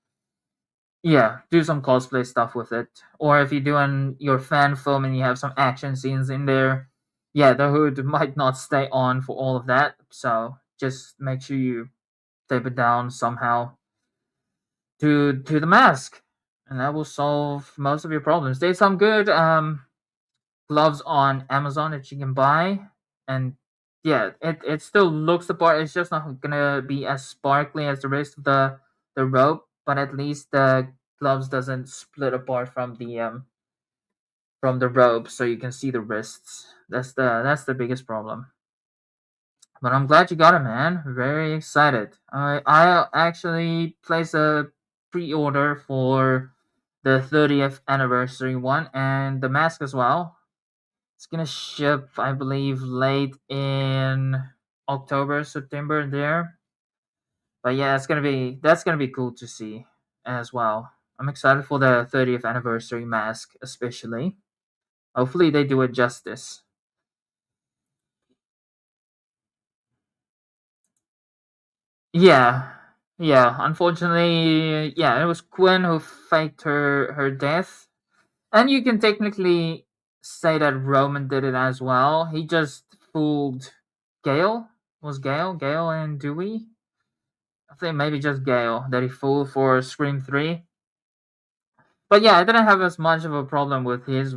yeah, do some cosplay stuff with it. Or if you're doing your fan film and you have some action scenes in there, yeah, the hood might not stay on for all of that. So just make sure you tape it down somehow to the mask, and that will solve most of your problems. There's some good gloves on Amazon that you can buy, and yeah, it still looks the part. It's just not gonna be as sparkly as the rest of the rope, but at least the gloves doesn't split apart from the rope, so you can see the wrists. That's the biggest problem. But I'm glad you got it, man. Very excited. I actually placed a pre-order for the 30th anniversary one and the mask as well. It's gonna ship, I believe, late in October, September there. But yeah, that's gonna be cool to see as well. I'm excited for the 30th anniversary mask, especially. Hopefully, they do it justice. Yeah, yeah. Unfortunately, yeah, it was Gwen who faked her death, and you can technically say that Roman did it as well. He just fooled Gale. Was Gale and Dewey? I think maybe just Gale that he fooled for Scream 3. But yeah, I didn't have as much of a problem with his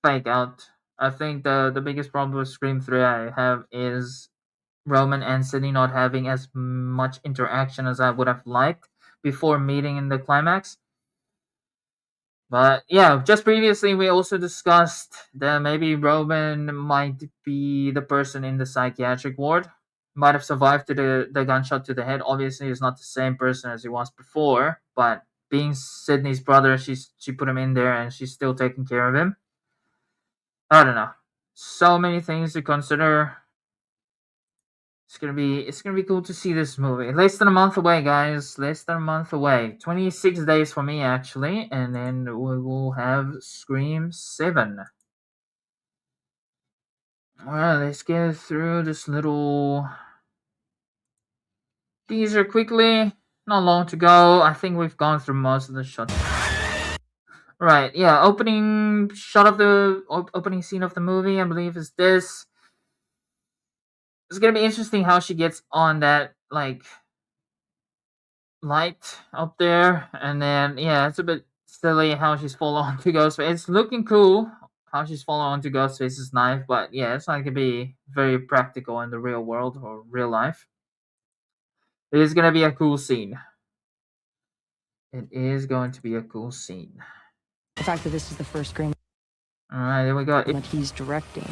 fake out. I think the biggest problem with Scream 3 I have is Roman and Sydney not having as much interaction as I would have liked before meeting in the climax. But yeah, just previously we also discussed that maybe Roman might be the person in the psychiatric ward. Might have survived to the gunshot to the head. Obviously, he's not the same person as he was before, but being Sydney's brother, she put him in there and she's still taking care of him. I don't know. So many things to consider. It's gonna be cool to see this movie. Less than a month away, guys. Less than a month away. 26 days for me actually, and then we will have Scream 7. Alright, let's get through this little teaser quickly. Not long to go. I think we've gone through most of the shots. Right, yeah, opening shot of the opening scene of the movie, I believe, is this. It's gonna be interesting how she gets on that like light up there, and then yeah, it's a bit silly how she's full on to Ghostface. It's looking cool. how she's falling onto Ghostface's knife, but yeah, it's not gonna be very practical in the real world or real life. It is gonna be a cool scene. It is going to be a cool scene. The fact that this is the first Scream All right, there we go. that he's directing.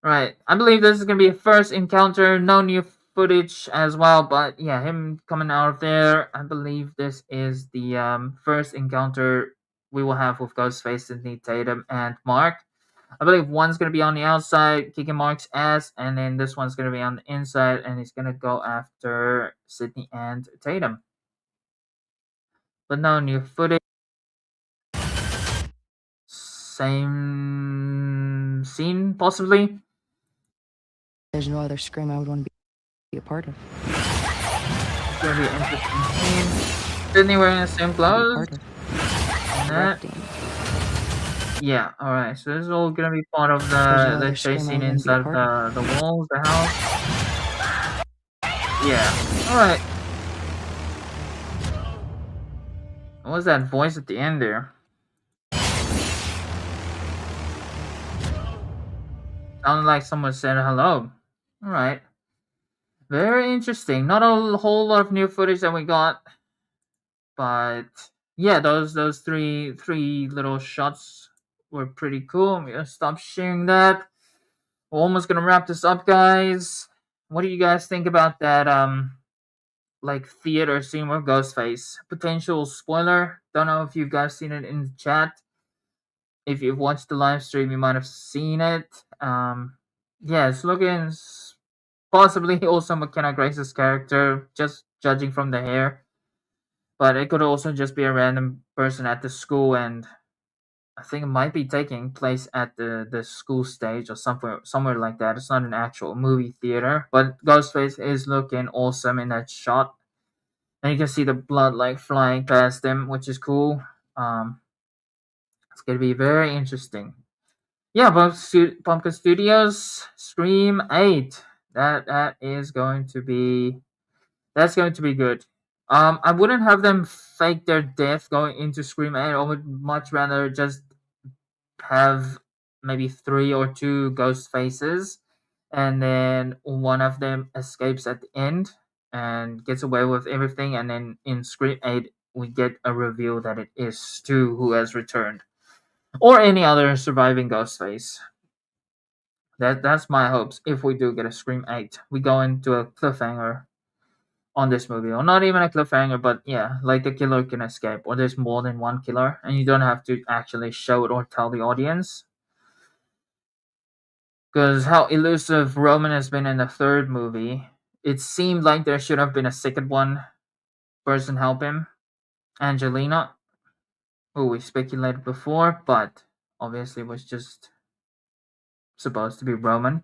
Right, I believe this is gonna be a first encounter. No new footage as well, but yeah, him coming out of there. I believe this is the first encounter we will have with Ghostface, Sidney Tatum, and Mark. I believe one's gonna be on the outside, kicking Mark's ass, and then this one's gonna be on the inside, and he's gonna go after Sidney and Tatum. But no new footage. Same scene, possibly. There's no other Scream I would want to be a part of. It's gonna be an interesting scene. Sydney wearing the same clothes. And that. Yeah, alright, so this is all gonna be part of the chase scene inside of the walls, the house. Yeah, alright. What was that voice at the end there? Sounded like someone said hello. Alright. Very interesting. Not a whole lot of new footage that we got. But yeah, those three little shots were pretty cool. I'm gonna stop sharing that. We're almost gonna wrap this up, guys. What do you guys think about that like theater scene with Ghostface? Potential spoiler. Don't know if you guys seen it in the chat. If you've watched the live stream, you might have seen it. Yeah, it's looking possibly also McKenna Grace's character, just judging from the hair. But it could also just be a random person at the school, and I think it might be taking place at the school stage or somewhere like that. It's not an actual movie theater, but Ghostface is looking awesome in that shot, and you can see the blood like flying past him, which is cool. It's gonna be very interesting. Yeah, Pumpkin Studios Scream 8. That is going to be good. I wouldn't have them fake their death going into Scream 8. I would much rather just have maybe 3 or 2 ghost faces, and then one of them escapes at the end and gets away with everything, and then in Scream 8 we get a reveal that it is Stu who has returned, or any other surviving ghost face. That's my hopes. If we do get a Scream 8, we go into a cliffhanger on this movie, or not even a cliffhanger, but yeah, like the killer can escape, or there's more than one killer, and you don't have to actually show it or tell the audience. Because how elusive Roman has been in the third movie, it seemed like there should have been a second person help him, Angelina, who we speculated before, but obviously was just supposed to be Roman.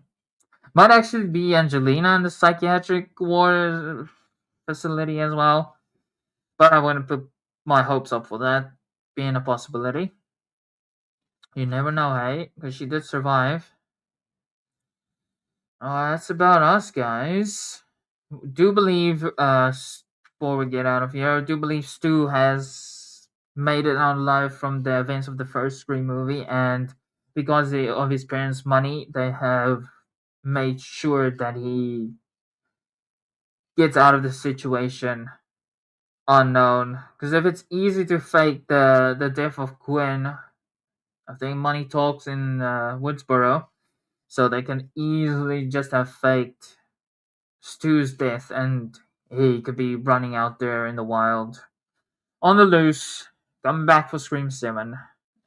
Might actually be Angelina in the psychiatric ward facility as well. But I wouldn't put my hopes up for that being a possibility. You never know, hey? Because she did survive. That's about us, guys. Do believe, before we get out of here, I do believe Stu has made it out alive from the events of the first Scream movie, and because of his parents' money, they have made sure that he gets out of the situation unknown. Because if it's easy to fake the death of Gwen, I think money talks in Woodsboro, so they can easily just have faked Stu's death, and he could be running out there in the wild, on the loose, coming back for Scream 7,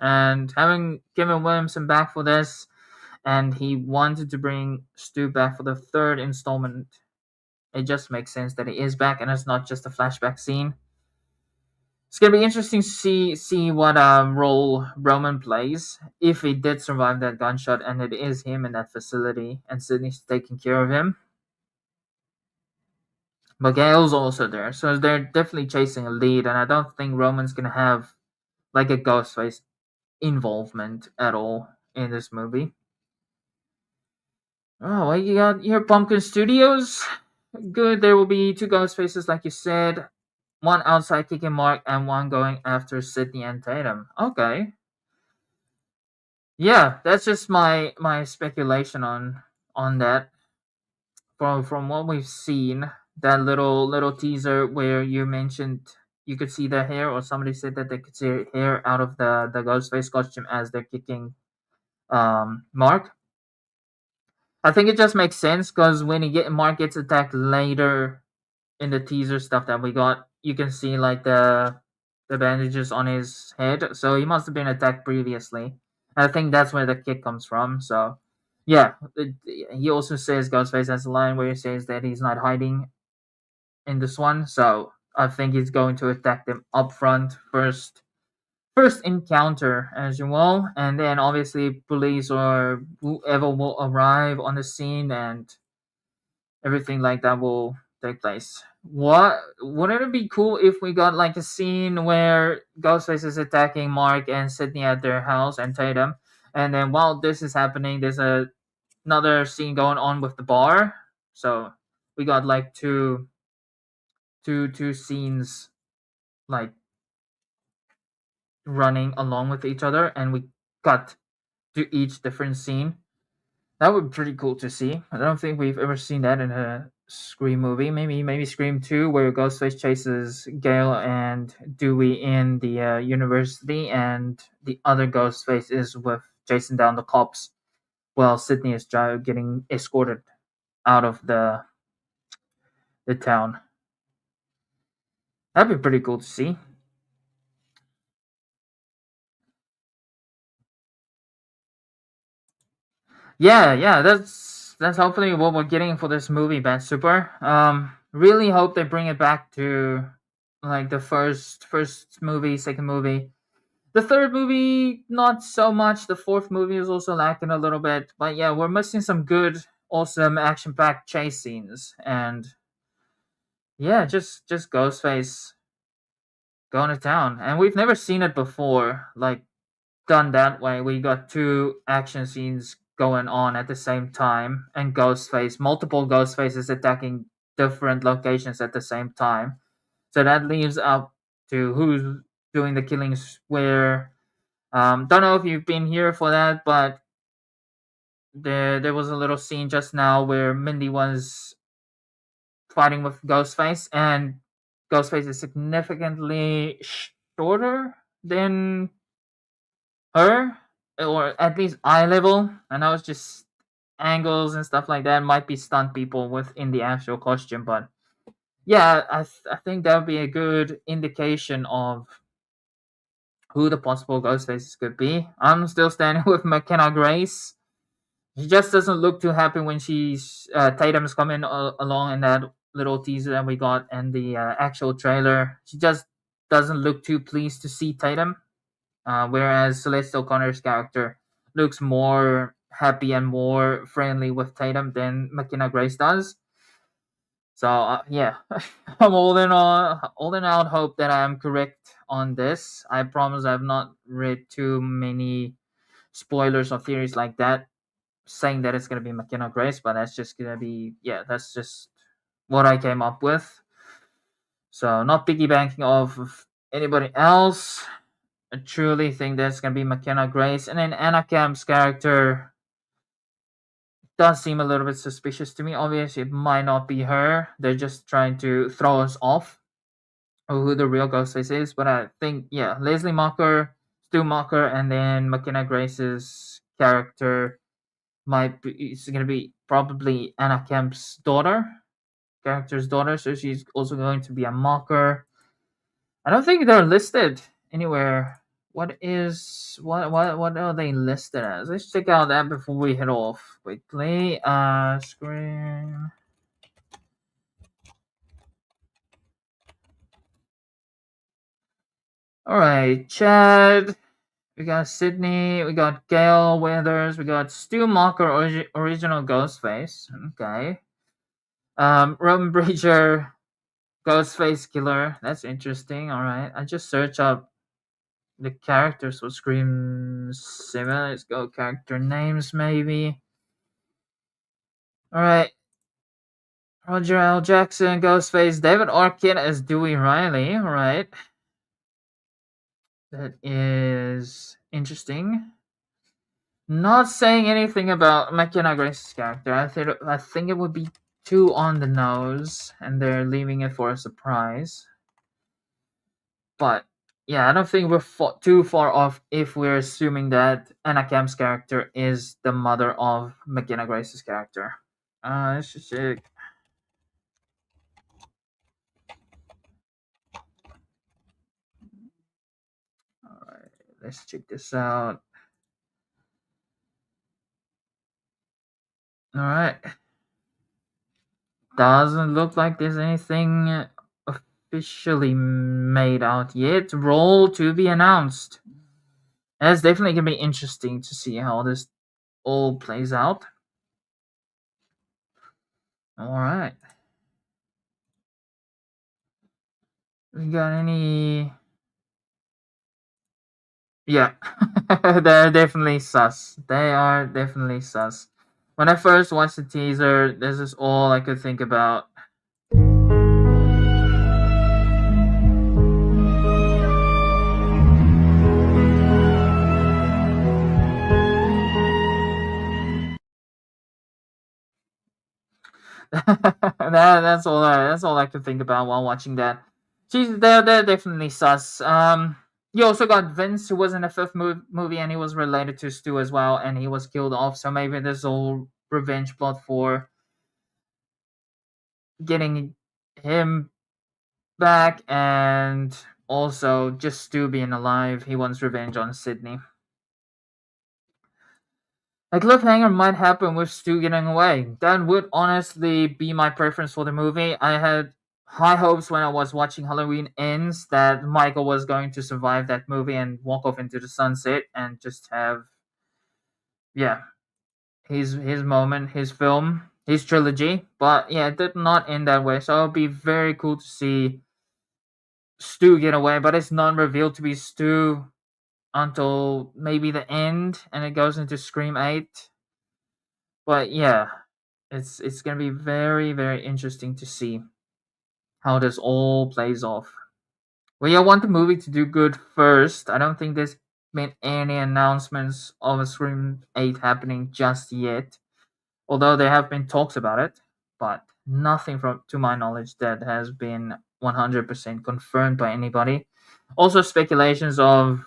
and having Kevin Williamson back for this, and he wanted to bring Stu back for the third installment. It just makes sense that he is back, and it's not just a flashback scene. It's gonna be interesting to see what role Roman plays if he did survive that gunshot, and it is him in that facility, and Sydney's taking care of him. But Gail's also there, so they're definitely chasing a lead, and I don't think Roman's gonna have like a Ghostface involvement at all in this movie. Oh, well, you got your Pumpkin Studios. Good, there will be 2 Ghostfaces, like you said. One outside kicking Mark, and one going after Sydney and Tatum. Okay. Yeah, that's just my speculation on that. From what we've seen, that little teaser where you mentioned you could see the hair, or somebody said that they could see hair out of the Ghostface costume as they're kicking Mark. I think it just makes sense because when Mark gets attacked later in the teaser stuff that we got, you can see like the bandages on his head. So he must have been attacked previously. I think that's where the kick comes from. So yeah, he also says Ghostface has a line where he says that he's not hiding in this one. So I think he's going to attack them up front first encounter as well, and then obviously police or whoever will arrive on the scene, and everything like that will take place. What wouldn't it be cool if we got like a scene where Ghostface is attacking Mark and Sydney at their house and Tatum, and then while this is happening, there's another scene going on with the bar. So we got like two scenes like running along with each other, and we cut to each different scene. That would be pretty cool to see. I don't think we've ever seen that in a Scream movie. Maybe Scream 2, where Ghostface chases Gale and Dewey in the university, and the other Ghostface is with chasing down the cops while Sydney is getting escorted out of the town. That'd be pretty cool to see. Yeah, that's hopefully what we're getting for this movie, Bad Super. Really hope they bring it back to like the first movie, second movie. The third movie, not so much. The fourth movie is also lacking a little bit. But yeah, we're missing some good, awesome, action-packed chase scenes, and yeah, just Ghostface going to town, and we've never seen it before. Like done that way. We got two action scenes going on at the same time, and multiple ghost faces attacking different locations at the same time. So that leaves up to who's doing the killings where. Don't know if you've been here for that, but there was a little scene just now where Mindy was fighting with Ghostface, and Ghostface is significantly shorter than her, or at least eye level. I know it's just angles and stuff like that might be stunt people within the actual costume, but yeah, I think that would be a good indication of who the possible ghost faces could be. I'm still standing with McKenna Grace. She just doesn't look too happy when she's Tatum's coming along in that little teaser that we got and the actual trailer. She just doesn't look too pleased to see Tatum. Whereas Celeste O'Connor's character looks more happy and more friendly with Tatum than McKenna Grace does. So yeah, I'm holding out hope that I'm correct on this. I promise I've not read too many spoilers or theories like that saying that it's gonna be McKenna Grace, but that's just gonna be that's just what I came up with. So not piggybacking off of anybody else. I truly think that's gonna be McKenna Grace, and then Anna Camp's character does seem a little bit suspicious to me. Obviously, it might not be her. They're just trying to throw us off of who the real Ghostface is. But I think Leslie Mocker, Stu Mocker, and then McKenna Grace's character might be it's gonna be probably Anna Camp's character's daughter. So she's also going to be a Mocker. I don't think they're listed anywhere. What are they listed as? Let's check out that before we head off quickly. Screen. All right, Chad. We got Sydney. We got Gail Weathers. We got Stu Mocker, original Ghostface. Okay. Robin Bridger, Ghostface Killer. That's interesting. All right. I just search up the characters will scream similar. Let's go character names maybe. All right. Roger L. Jackson, Ghostface, David Arquette as Dewey Riley. All right. That is interesting. Not saying anything about McKenna Grace's character. I think it would be too on the nose, and they're leaving it for a surprise. But yeah, I don't think we're too far off if we're assuming that Anna Camp's character is the mother of McKenna Grace's character. Let's just check. All right, let's check this out. All right. Doesn't look like there's anything officially made out yet. Role to be announced. It's definitely gonna be interesting to see how this all plays out. All right. We got any? Yeah, they're definitely sus. They are definitely sus. When I first watched the teaser, this is all I could think about. That's all I could think about while watching that. They're definitely sus. You also got Vince, who was in the fifth movie, and he was related to Stu as well, and he was killed off. So maybe this whole revenge plot for getting him back, and also just Stu being alive. He wants revenge on Sydney. A cliffhanger might happen with Stu getting away. That would honestly be my preference for the movie. I had high hopes when I was watching Halloween Ends that Michael was going to survive that movie and walk off into the sunset and just have, yeah, his moment, his film, his trilogy. But yeah, it did not end that way. So it'll be very cool to see Stu get away, but it's not revealed to be Stu until maybe the end, and it goes into Scream 8. But yeah, it's gonna be very, very interesting to see how this all plays off. Well, yeah, I want the movie to do good first. I don't think there's been any announcements of a Scream 8 happening just yet, although there have been talks about it, but nothing from to my knowledge that has been 100% confirmed by anybody. Also, speculations of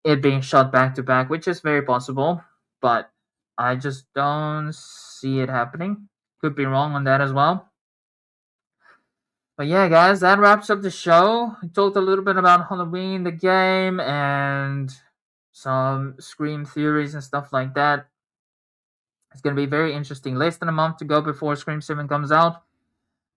it being shot back to back, which is very possible, but I just don't see it happening. Could be wrong on that as well. But yeah, guys, that wraps up the show. We talked a little bit about Halloween, the game, and some Scream theories and stuff like that. It's going to be very interesting. Less than a month to go before Scream 7 comes out.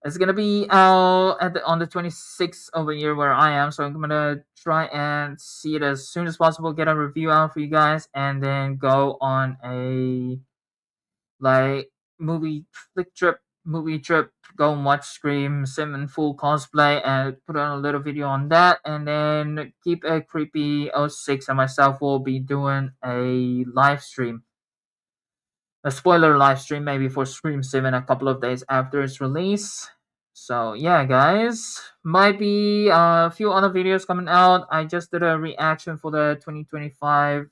It's going to be out on the 26th of the year where I am, so I'm going to try and see it as soon as possible, get a review out for you guys, and then go on a like movie trip, go and watch Scream 7 full cosplay and put on a little video on that, and then Keep a Creepy 06 and myself will be doing a live stream, a spoiler live stream maybe for Scream 7 a couple of days after its release. So yeah, guys, might be a few other videos coming out. I just did a reaction for the 2025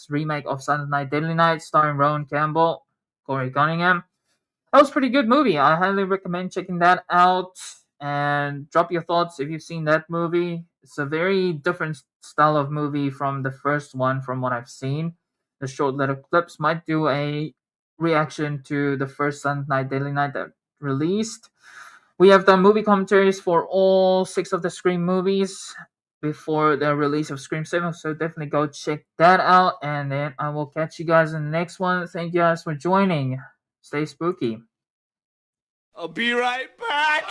remake of Silent Night Deadly Night starring Rowan Campbell, Corey Cunningham. That was a pretty good movie. I highly recommend checking that out and drop your thoughts if you've seen that movie. It's a very different style of movie from the first one, from what I've seen. The short little clips might do a reaction to the first Silent Night Daily Night that released. We have done movie commentaries for all 6 of the Scream movies before the release of Scream 7, so definitely go check that out, and then I will catch you guys in the next one. Thank you guys for joining. Stay spooky. I'll be right back.